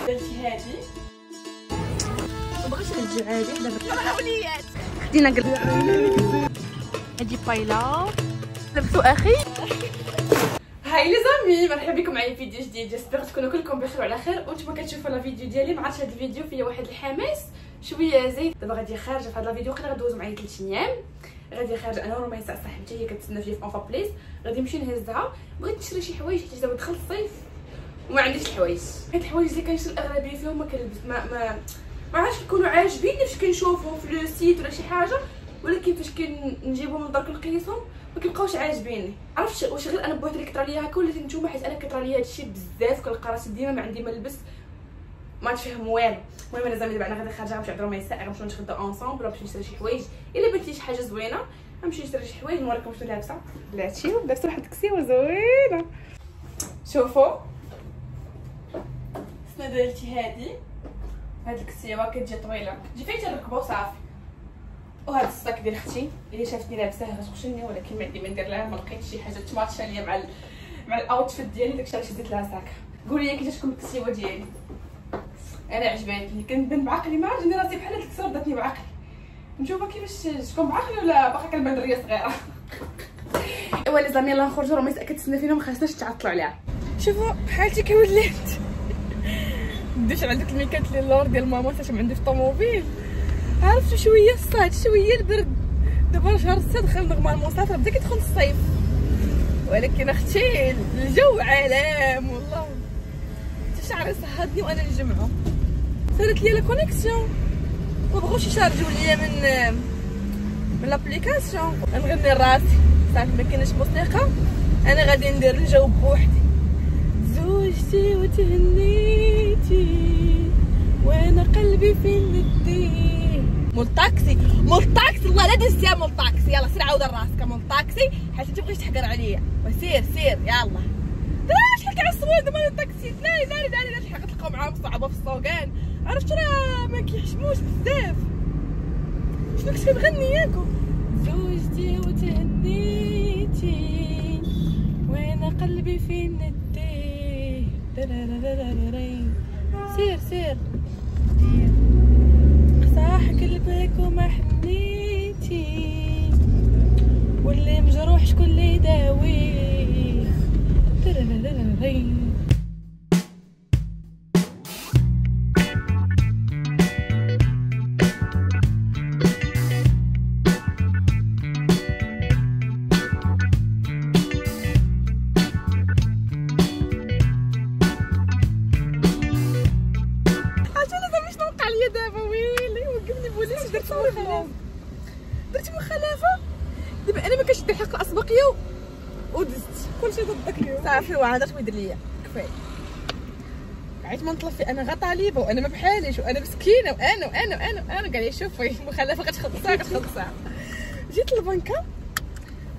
درتي هادي مبغيتش نرجع عادي دابا وليات خدينا هادي بايلا لبسو اخي. هاي لي زامي، مرحبا بكم معايا في فيديو جديد. جيسبر تكونوا كلكم بخير وعلى خير. وانتم كتشوفوا لا فيديو ديالي. ما عرفتش هذا الفيديو فيه واحد الحماس شويه زايد. دابا غادي خارجه في هذا الفيديو، وقيلا غدوزو معايا 3 ايام. غادي خارجه انا ورميساء صاحبتي، هي كتسنى فيا في اونفا بليس. غادي نمشي نهزها. بغيت نشري شي حوايج حيت دابا دخل الصيف وما عنديش الحوايج. حيت الحوايج اللي كنشري الاغلبيه فيهم ما كنلبس ما عرفتش كيكونوا عاجبيني فاش كنشوفهم في لو سيت ولا شي حاجه، ولكن فاش كنجيبهم للدار كنقيسهم ما كيبقاوش عاجبيني. عرفتش واش غير انا بوحدي اللي كطرا ليا هكا ولا نتوما، حيت انا كطرا ليا هادشي بزاف. كنلقى راسي ديما ما عندي ما نلبس، ما تفهم والو. المهم انا زعما دابا انا غادي خارجه غنمشي عند رميساء، غنمشيو نتغداو اونصومبل، باش نشري شي حوايج. الا بانت لي شي حاجه زوينه غنمشي نشري شي حوايج نوريكم شنو لابسه. بلاتي لابسه واحد الكسيوه زوينه. شوفوا شنو درتي هادي. هاد الكسيوه كتجي طويله، تجي فين تركبو صافي. وهذا الصاك ديال اختي اللي شافتني لابساه غتخشني، ولكن ما عندي ما ندير لها، ما لقيتش شي حاجه تماتشا ليا مع الاوتفيت ديالي، داكشي علاش شديت لها صاك. قولي لي كي جاتكم الكسيوه ديالي؟ انا عجباتني، كنبان بعقلي، ما عرفتش راسي بحال هاد الكسيوه داتني بعقلي. نشوفها كيفاش جاتكم بعقلي ولا باقا كنبان دريه صغيره. ايوا لي زامي يلاه نخرجوا، راه كتسنى فينا، ما خاصناش تعطلوا عليها. شوفوا بحالتي كي وليت. ديش عندك الميكات اللي اللور ديال ماما حتى عندي في الطوموبيل. عرفتوا شويه الصهد شويه البرد. دابا شهر 6 دخل نورمالمون صافي بدا كيدخل الصيف، ولكن اختي الجو عالم والله. حتى شعري صهدني وانا نجمعو. صارت لي لا كونيكسيون، ما بغاوش يشارجوا ليا من لابليكاسيون. نغني راسي صافي، ما كايناش موسيقى، انا غادي ندير الجو بوحدي. زوجتي وتهنيتي وانا قلبي في ندي. مول طاكسي والله لا دزتيها مول طاكسي. يلا سير عاود راسك مول طاكسي حيت انت بغيتي تحقر عليا. وسير يلا شحال كيعصبوا دابا الطاكسي. لا شحال كتلقاو معاهم صعبه في السوقان. عرفت راه ما كيحشموش بزاف. شنو كنت كنغني ياكم؟ زوجتي وتهنيتي وانا قلبي في ندي. سير صاح قلبك وما حنيتي، واللي مجروح شكون اللي يداويه. درت مخالفه. دابا انا ما كنتش ندير حق الاسبقيه ودزت كلشي ضدك اليوم صافي. وعاد اش يدير ليا كفايه. عيت ما نطلب فيه، انا غا طالبه وانا ما بحاليش وانا مسكينه وانا قال لي شوفي المخالفه كتخلصها. جيت للبنكه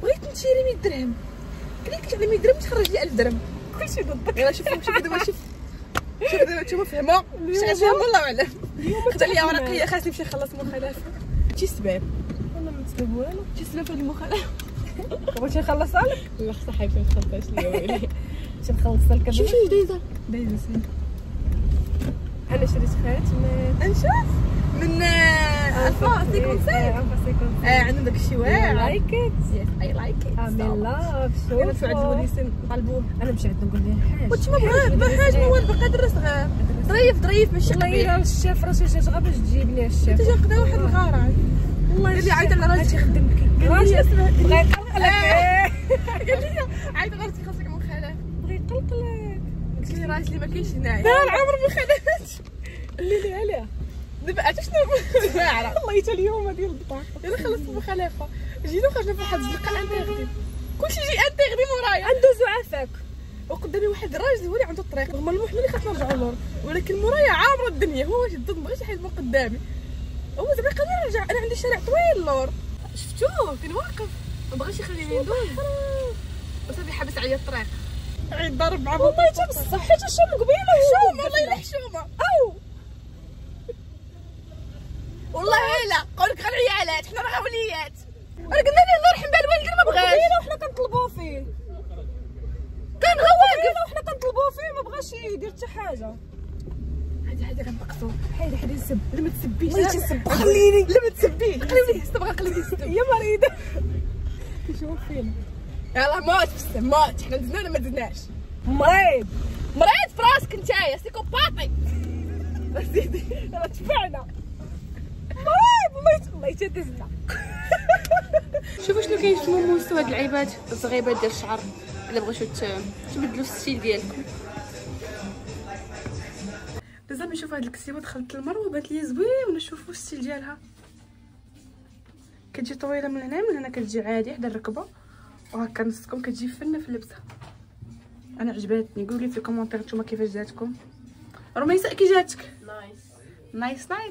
بغيت نشري 100 درهم، كليكت على 100 درهم تخرج لي 1000 درهم. كلشي ضدك. يلا شوف دابا شوف دابا نتوما فهموا واش غتفهم والله اعلم. خدا لي ورقيه خاصني نمشي نخلص مخالفه. شي السبب والله ما تسبب والو. شي السبب في المخالفه. بغيتي نخلصها لك؟ لا صاحبتي ما تخلصهاش ليا ويلي. باش نخلصها لك. شوف دايزه سير. انا شريت خاتم انشاف من الفا سيكونسير. عندهم داك الشيء واعر. لايك ات. يس اي لايك ات. امين لاف. شوف انا في عند الوليسين طالبوه. انا مشيت نقول لهم حاجه وانت ما حاجه ما والو، باقي درس غير ظريف ماشي قبيح. والله الشاف راسي شي غير باش تجيب لي الشاف. انت جا واحد الغرض والله. اللي عيط على راسي خدم لك راسي بغا يقلق لك. قال لي عيط على راسي خاصك مخالف. بغا يقلق لك. قلت لي راسي ما كاينش هنايا. لا العمر مخالفات اللي عليها. دابا عرفتي شنو واعره والله حتى اليوم ديال البطاقه. يلا خلصت المخالفه. جينا خرجنا في واحد الزنقه انتيغدي، كلشي يجي انتيغدي مورايا. ندوزو عافاك وقدامي واحد الراجل هو اللي عنده الطريق. هما المحمل اللي خاصنا نرجعوا لور، ولكن مورايا عامره الدنيا. هو واش ضد بغيت يحيد من قدامي. هو زعما يقدر يرجع. انا عندي شارع طويل لور. شفتوه فين واقف ما بغاش يخليني ندوز وصافي حابس عليا الطريق. عيد ضرب مع والله حتى بصح حيت الشوم قبيله حشومه والله الا حشومه. والله الا قولك غير عيالات حنا راه وليات. راه قلنا ليه الله يرحم بالوالدين ما بغاش. وحنا كنطلبوا فيه كان هو واقف وحنا كنطلبوا فيه ما بغاش يدير حتى حاجه. حيدي غنطقسو. حيدي نسب. لا ما تسبيش. بغيتي نسب خليني. لا ما تسبيش. قلبي يسب قلبي يسب. يا مريضه. كيشوف فينا. يلاه موت موت. حنا دزنا ولا ما دزناش؟ مريض في راسك نتايا سيكوباطي. سيدي راه تبعنا. مريض الله يتدزنا. شوفوا شنو كاين في موموس هاد العيبات الصغيبات ديال الشعر الا بغيتو تبدلوا الستيل ديالكم. لازم نشوف هاد الكسيوه دخلت المروه بانت لي زوينه. شوفوا الستيل ديالها كتجي طويله من هنا كتجي عادي حدا الركبه وهكا نصكم كتجي فنه في اللبسه. انا عجباتني. قولوا لي في الكومونتير نتوما كيفاش جاتكم. رميساء كي جاتك؟ نايس 70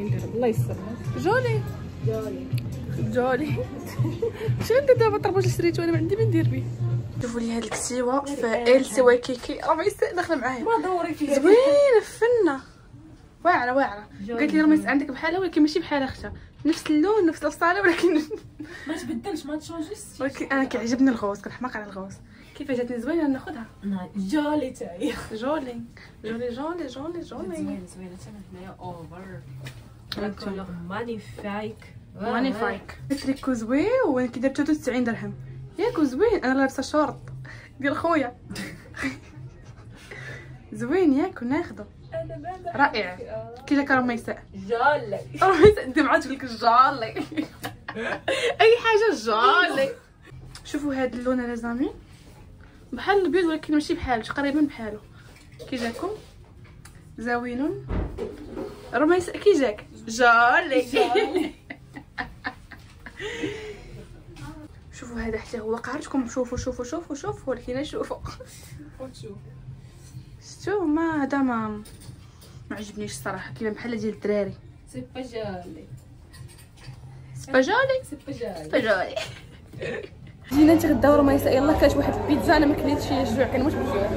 درهم الله يسر. جولي شنو ندير دابا؟ طربوش شريتو انا ما عندي ما ندير به. شوفوا لي هاد الكسيوه في ال سي وايكيكي رميساء داخله معايا. ما دوري فيها زوينه فنه واعره. قالت لي رميساء عندك بحالها ولكن ماشي بحال اختها. نفس اللون نفس الافصاله ولكن ما تبدلش ما تشونجيش. ولكن انا كيعجبني الغوص. كنحماق على الغوص. كيف جاتني زوينه ناخذها. جولي تاعي جولي زوينه حتى هنايا اوفر. كولور مانيفايك. تريكو زوين وانا كي درتو 90 درهم ياك زوين. انا لابسه شورت ديال خويا زوين ياك وناخذو رائع. كي جاك رميساء؟ جولي رميساء الدمعه تقول لك جولي اي حاجه جولي. شوفوا هاد اللون يا زامي بحال البيض ولكن ماشي بحالو تقريبا بحالو. كي جاكم؟ زوين. رميساء كي جاك؟ جولي شوفوا هذا حتى هو قهرتكم. شوفوا ولكن شوفوا شتو ما هذا ما عجبنيش الصراحه. كيما بحال ديال الدراري. سي با جولي جينا نتغداو رميساء. يلا كانت واحد البيتزا انا ما كليتش فيها الجوع كنموت بالجوع.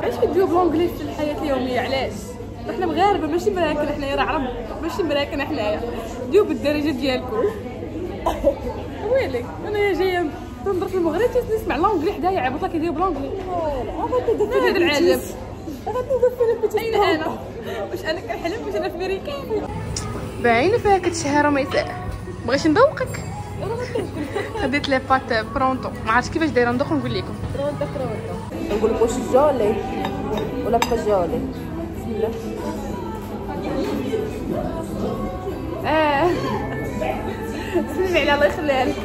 علاش كديروا بلونجلي في الحياه اليوميه؟ علاش؟ حنا مغاربه ماشي مراكن حنايا. راه عرب ماشي مراكن حنايا. ديو بالدارجه ديالكم. ويلي انا جايه تنظر في المغرب تسمع لونجلي حدايا عبطه كيديروا بلونجلي. هذا العجب. اين انا؟ واش انا كنحلم واش انا في امريكا؟ باينه فيها كتشهى رميساء. بغيتش نذوقك؟ خديت لي بات برونتو ما عرفتش كيفاش دايره ندوق نقول لكم. برونتو نقول لك واش جولي ولا با جولي. بسم الله. سلمي على الله يخليها لك.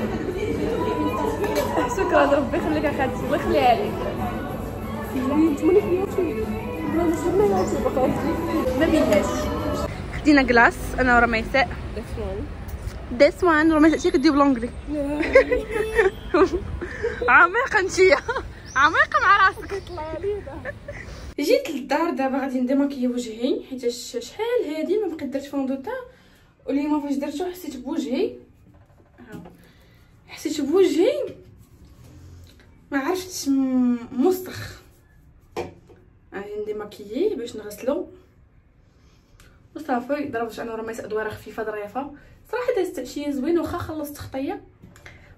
شكرا ربي يخليك اخاتي الله يخليها لك. نتمنى فيها ما بيناش. خدينا كلاص انا ورميساء. This one رميساء شي كدير بلونجلي. عميقه نتيا عميقه مع راسك. جيت للدار دابا غادي نديماكيي وجهي حيت شحال هادي ما بقيت درت فوندوتان واليوم فاش درتو حسيت بوجهي ما عرفتش مسخ. غادي نديماكيي باش نغسلو وصافي. ضربت انا ورميساء دويره خفيفه ظريفه صراحه. دازت عشيه زوينه واخا خلصت خطيه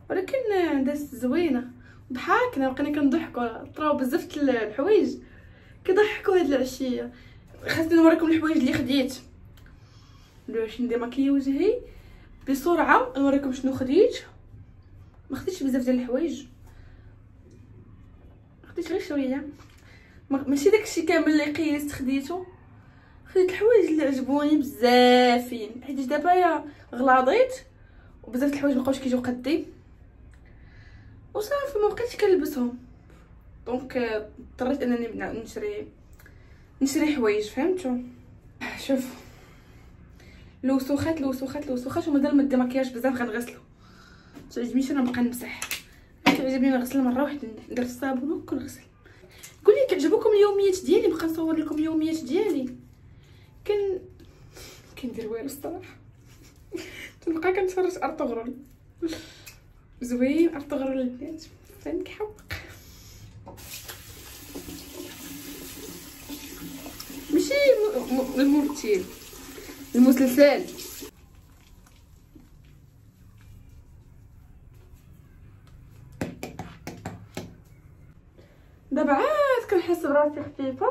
ولكن دازت زوينه. ضحكنا بقينا كنضحكوا طراو بزاف الحوايج كيضحكوا هاد العشيه. خاصني نوريكم الحوايج اللي خديت باش نديماكيي وجهي بسرعه. نوريكم شنو خديت. ما خديتش بزاف ديال الحوايج خديت غير شويه. ماشي داكشي كامل اللي قيست خديته. خديت الحوايج اللي عجبوني بزافين حيت دابا يا غلاضيت وبزاف الحوايج مابقاوش كيجيو قدي وصافي ما بقيتش كنلبسهم. دونك اضطريت انني نشري حوايج فهمتوا. شوف الوسوخات ومازال ما دي مكياج بزاف غنغسلو. تعجبنيش انا نبقى نمسح. تعجبني نغسل مره واحده ندير الصابون ونغسل. قولي كيعجبوكم اليوميات ديالي نبقى نصور لكم اليوميات ديالي. كندير والو الصراحه. تنبقى كنتفرج ارطغرل زوين. ارطغرل البنات فين كحوق ماشي المرتين المسلسل. دابا عاد كنحس براسي خفيفه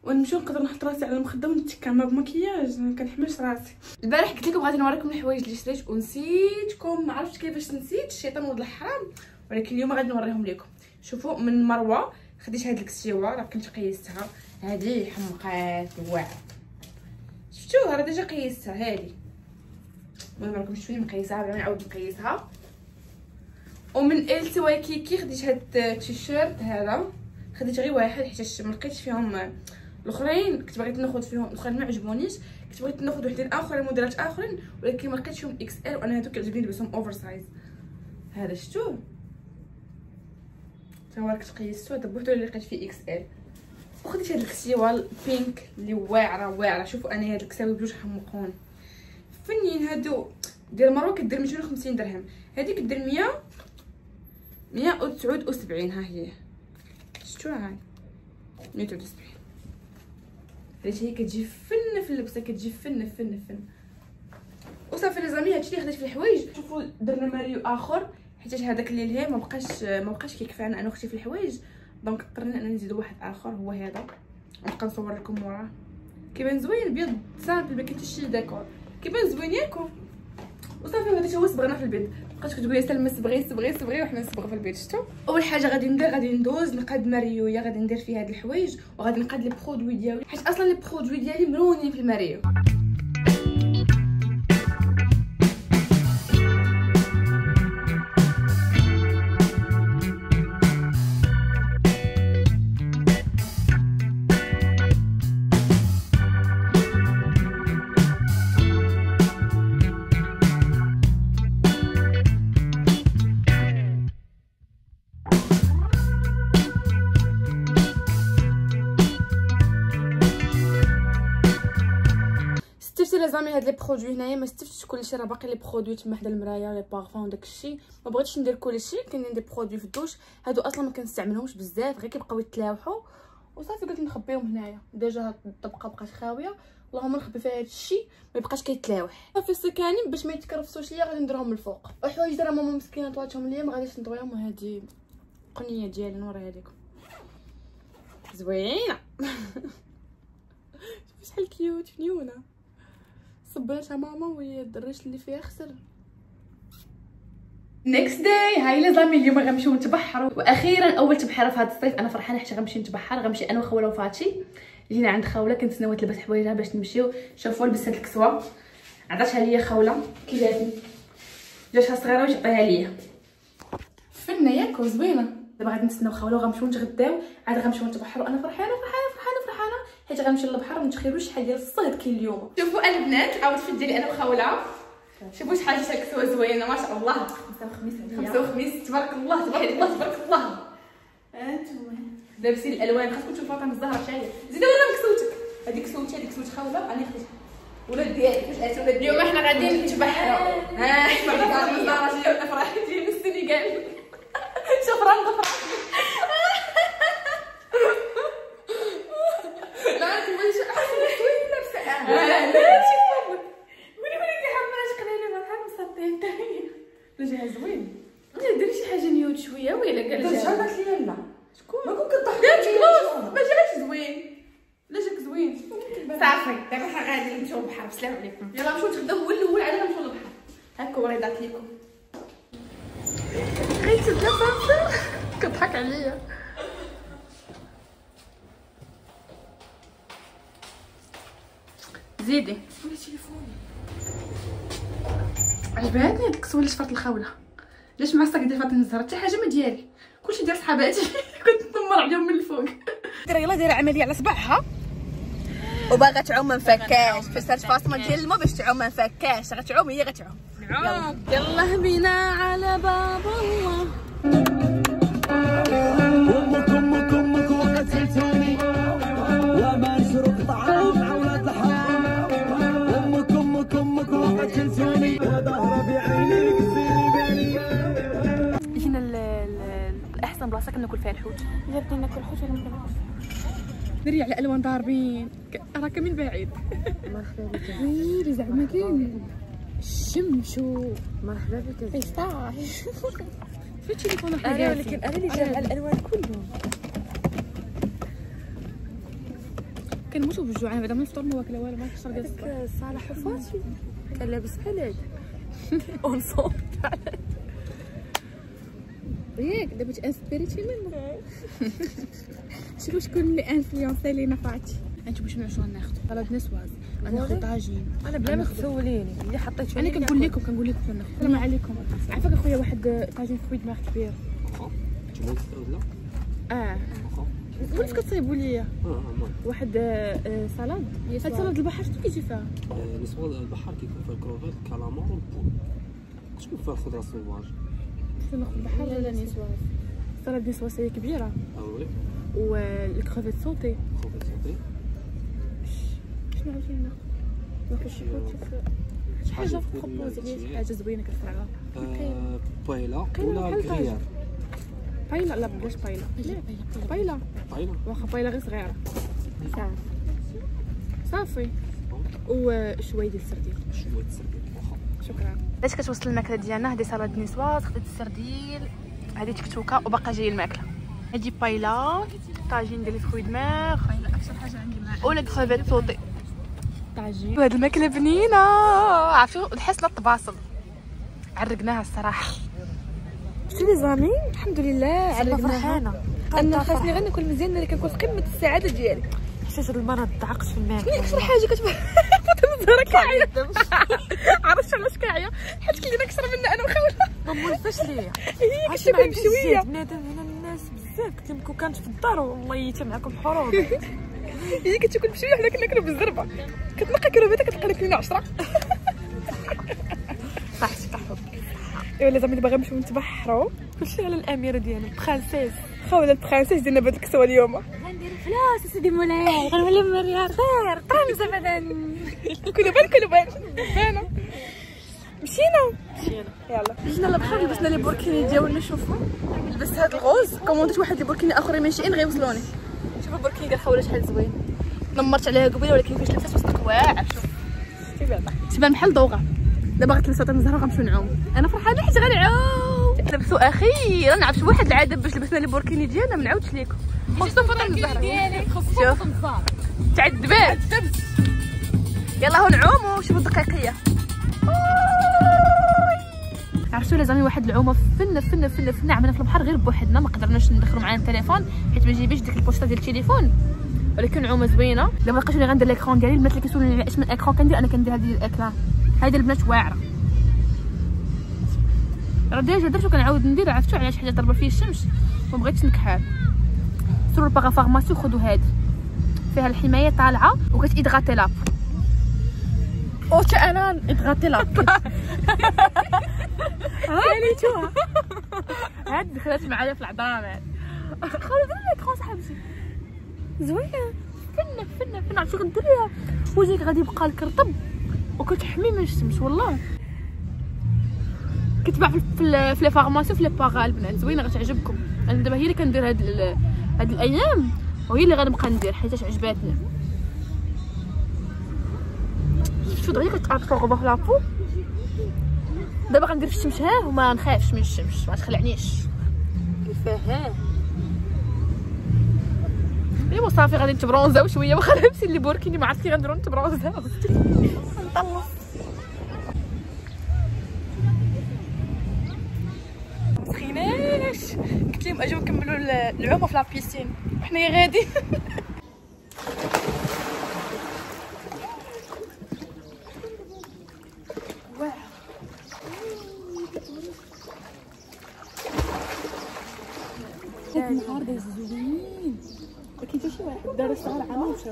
ونمشيو نقدر نحط راسي على المخده ونتكا ما بمكياج، ما كنحملش راسي. البارح قلت لكم غادي نوريكم الحوايج اللي شريت ونسيتكم، ما عرفتش كيفاش نسيت، الشيطان ولد الحرام، ولكن اليوم غادي نوريهم لكم. شوفوا من مروه خديت هاد الكسيوه راه كنت قيستها، هذه حمقات واعره، شفتوها راه ديجا قيستها، هذه المهم راكم شفتوني مقيساها بلا نعاود نقيسها. ومن التي وايكيكي خديت هاد التيشيرت هذا، خديت غير واحد حيت ما لقيتش فيهم الاخرين، كنت بغيت ناخذ فيهم الاخرين ما عجبونيش، كنت بغيت ناخذ وحدين اخرين موديلات اخرين ولكن ما لقيتش فيهم اكس ال، وانا هادو كيعجبني نلبسهم اوفر سايز. هذا شفتوه تا هو كنت قيستو دابا بوحدو اللي لقيت فيه اكس ال. وخديت هاد الكسيوه البينك اللي واعره، شوفوا انا هاد الكساوي بجوج حمقوني فنين. هادو ديال مروه كدير 250 درهم، هادي كدير 179. ها هي شفتوها هاي 179. علاش هي كتجي فن في اللبسه، كتجي فن فن فن. وصافي لي زامي هادشي اللي خديت في الحوايج. شوفوا درنا ماريو اخر حيت هذاك اللي لهيه ما بقاش كيكفينا انا واختي في الحوايج، دونك اضطرينا اننا نزيدو واحد اخر هو هذا، ونبقى نصور لكم وراه. كيبان زوين بيض سامبل، ما كاين حتى شي ديكور، كيبان زوين ياكو. وصافي هذا هو صبغنا في البيت. بقات كتقولي سلمى صبغي وحنا نصبغوا في البيت. شفتوا اول حاجه غادي ندوز نقاد ماريويا، غادي ندير فيها هاد الحوايج وغادي نقاد لي برودوي ديالي حيت اصلا لي برودوي ديالي مرونين في الماريو. استفتي لي زامي هاد لي برودوي هنايا، ما استفتش كلشي، راه باقي لي برودوي تما حدا المرايه لي بارفان وداك الشيء، ما بغيتش ندير كلشي. كاينين دي برودوي في الدوش هادو اصلا ما كنستعملهمش بزاف، غير كيبقاو يتلاوحوا، وصافي قلت نخبيهم هنايا. ديجا هاد الطبقه بقات خاويه، اللهم نخبي فيها هاد الشيء ما يبقاش كيتلاوح. صافي السكاني باش ما يتكرفسوش ليا غادي نديرهم الفوق. وحوايج دابا ماما مسكينه طواتهم ليا ما غاديش نطويهم، وهادي قنيه ديالي نوريها لكم زوينه. شوفي شحال كيوت فنيونه، صبرتها ماما وهي الدريش اللي فيها خسر. نيكست داي هاي لي زامي اليوم غنمشيو نتبحروا، واخيرا اول تبحيره في هذا الصيف. انا فرحانه حيت غنمشي نتبحر، غنمشي انا وخوله وفاتي. جينا عند خوله كنت ناويه تلبس حوايجها باش نمشيو. شوفوا لبست هاد الكسوه عطاتها ليا خوله كي جاتني، جاتها صغيره واش عطيها ليا فنه ياكو زوينه. دابا غادي نستناو خوله وغنمشيو نتغداو، عاد غنمشيو نتبحروا. انا فرحانه حيت غنمشي للبحر ونتخيلوا شحال ديال الصهد كاين اليوم. شوفوا البنات الاوتفيت ديالي انا وخوله، شوفوا شحال جات كسوه زوينه ما شاء الله. خمسه وخميس تبارك الله تبارك الله تبارك الله. هانتوما لابسين الالوان، خاصكم تشوفوا فاطمه الزهره شحال زيدوا لنا كسوتك. هذيك كسوتي هذيك كسوت خوله انا خديتها. ولاد ديالي فاش اتوا ولاد اليوم حنا غاديين نتبحروا. ها فاطمه الزهره جايه فرحتي من السنغال. شكرا ضفرة. جاها زوين. لا ديري شي حاجه نيوت شويه ويلا قال جاها قالت لي لا شكون ما كنت كضحك ما جاش زوين. لا جاك زوين صافي. دابا حنا غادي نمشيو للبحر. السلام عليكم. يلا نمشيو نتغداو. هو الاول عاد غنمشيو للبحر. هاكا وريضات ليكم. غير تبدا صافي كضحك عليا. زيدي سولي تليفوني. عجباتني هاد الكسوه اللي شفرت الخوله. علاش مع الصاك ديال فاطمه الزهراء حتى حاجه ما ديالي، كلشي ديال صحاباتي. كنت نتنمر عليهم من الفوق. يلا دايره عمليه على صباعها وباغا تعوم ما مفكاش. فسرت فاطمه ديال الماء باش تعوم ما مفكاش، غتعوم هي غتعوم. يلا بينا على باب الله. امك وقتلتوني وما شرب طعام اولاد الحرام. امك وقتلتوني وظهر بعينيك. جينا الاحسن بلاصه كناكل فيها الحوت. بدينا ناكل الحوت ولا ما دري على الوان ضاربين راه كامل بعيد. مرحبا بك. ويلي زعما كاين الشمس. مرحبا بك. فيستاش في التليفون انا ولكن انا اللي جامعه الالوان كلهم. كنموتوا بالجوع. انا بعدا من الفطور ما واكله والو، ما كنتش ديال الصباح. هذاك صالح وفاطمه كان لابس بحال هذا اونصون ياك دابا تانسبيريتي منه. شكون اللي انفلونسي لينا فاتي. انتم شنو غناخذ؟ سلطه نسواز، غناخذ طاجين. انا بلا ما تسوليني اللي حطيت. انا كنقول لكم شنو ناخذ. السلام عليكم. عافاك اخويا واحد طاجين فرويد ماغ كبير. نتوما تستاهلوا لا؟ قلت كتصايبوا ليا واحد سلطه. هاد سلطه البحر شنو كيجي فيها؟ نسوى البحر كيكون فيها الكروفيت الكالامار والبول، تكون فيها الخضره الصوباج. شنو ناخذ البحر ولا نسواز؟ سلطه نسواز هي كبيره. وي والكروفيت صوتي. كروفيت صوتي. شنو عاوتاني ناخذ؟ شي حاجه بروبوزي لي شي حاجه زوينه كتفرع. بايلا ولا كريار؟ بايلا لا بلاش بايلا. بايلا واخا بايلا غير صغيره. صافي. وشويه ديال السردين. شويه السردين واخا. شكرا. باش كتوصل الماكله ديالنا. هذه سلطه نسواز، خديت السردين، هذه تكتوكه وباقا جاي الماكله. هذه بايلا، طاجين ديال الفروي د مير، بايلا اكثر حاجه عندي معاها، ولا كروفيت صوتي طاجين. وهاد الماكله بنينه. عرفتوا نحس الطباصل عرقناها الصراحه. شتي لي زامي الحمد لله عرقناها. فرحانه انا خاصني غير ناكل مزيان ملي كنكون في قمه السعاده ديالي. حسيت المرض ضعقت في الماكله. شنو اكثر حاجه كتبان الزهره كاعيه؟ عرفتي علاش كاعيه؟ حيت كلينا كثر منا انا وخاولها. مامول فاش ليا هي كتاكل بشويه. بنادم هنا الناس بزاف قلت لهم كون كانت في الدار والله حتى معكم حروب. هي كتاكل بشويه حنا كناكلو بالزربه. كتنقى كروفيته كتلقى لك لينا 10. صحتك حب. ايوا لا زعما باغا نمشيو نتبحروا. كلشي على الاميره ديالنا برانسيس. خوله البرانسيس ديالنا بهاد الكسوه اليوم. غنديرو فلوس سيدي مولاي، غنولي ملياردير طنز ابدا. كلوا بان بانا. مشينا يلا جينا للبحر. لبسنا لي بوركيني ديالنا. شوفوا لبست هاد الغوز. كومونديت واحد لي بوركيني اخرين ماشيين غيوصلوني. شوفوا البوركيني ديال خوله شحال زوين. نمرت عليها قبيله ولكن فاش لبست وسطك واعر. شوف تبان بحال ضوغه. دابا غتلبس عطا الزهره وغنمشيو نعوم. انا فرحانه حيت غنعوم. لبسوا اخيرا. عرفت واحد العاده باش لبسنا لي بوركيني ديالنا ما نعاودش ليكم. خصو فطر الزهره ديالي. شوف تعذبات. يلا هو نعوموا. شوفوا الدقيقيه. عرفتوا لازمي واحد العومه فن عملنا في البحر غير بوحدنا. ما قدرناش ندخلوا معانا التليفون حيت ما جيبيش ديك البوشطه ديال التليفون، ولكن عومه زوينه. دابا لقيت اللي غندير ليكرون ديالي. البنات اللي كيسولوني على اسم الاكرون كندير، انا كندير هذه الاكران. هذه البنات واعره. راه ديجا درت وكنعاود ندير. عرفتوا علاش؟ حاجه ضربه فيه الشمس وما بغيتش نكحل. سيروا الباغا فارماسي وخذوا هذه فيها الحمايه طالعه وكتيدغاتي لاب. اوتا انا ادغاتي لاب. هانيتوها هاد دخلت معايا في العظام. خاوله دير لك خو صاحبتي زوينه. فن عرفتي غدير ليها وجهك غادي يبقى لك رطب وكتحمي من الشمس. والله كتباع في لي فارماسي وفي لي باغا. البنات زوينه غتعجبكم. انا دابا هي اللي كندير هاد الايام وهي اللي غنبقى ندير حيت عجباتني. شفتوا دغيا كتعطفوا غبا في لابو. دابا غندير في الشمس ها وما نخافش من الشمس ما تخلعنيش. كيفاه ايوا صافي غادي نتبرونزاو شويه. واخا لابسين لي بوركيني ما عرفتي غنديرو نتبرونزاو. نطلص مسخيناش. قلت لهم اجيو نكملوا العومه في لابيسين وحنايا غادي. هاد النهار داز زوين. ما كاين حتى شي واحد دار الشهر عام ومشى.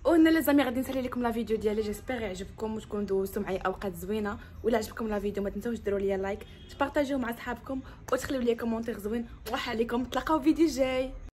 وهنا لازمي غادي نسالي لكم لا فيديو ديالي. جيسبيغ يعجبكم وتكونوا دوزتوا معايا اوقات زوينه. ولا عجبكم لا فيديو ما تنساوش ديروا لي لايك، تبارطاجيو مع صحابكم وتخليو لي كومونتير زوين. وراح عليكم. تلاقاو فيديو جاي.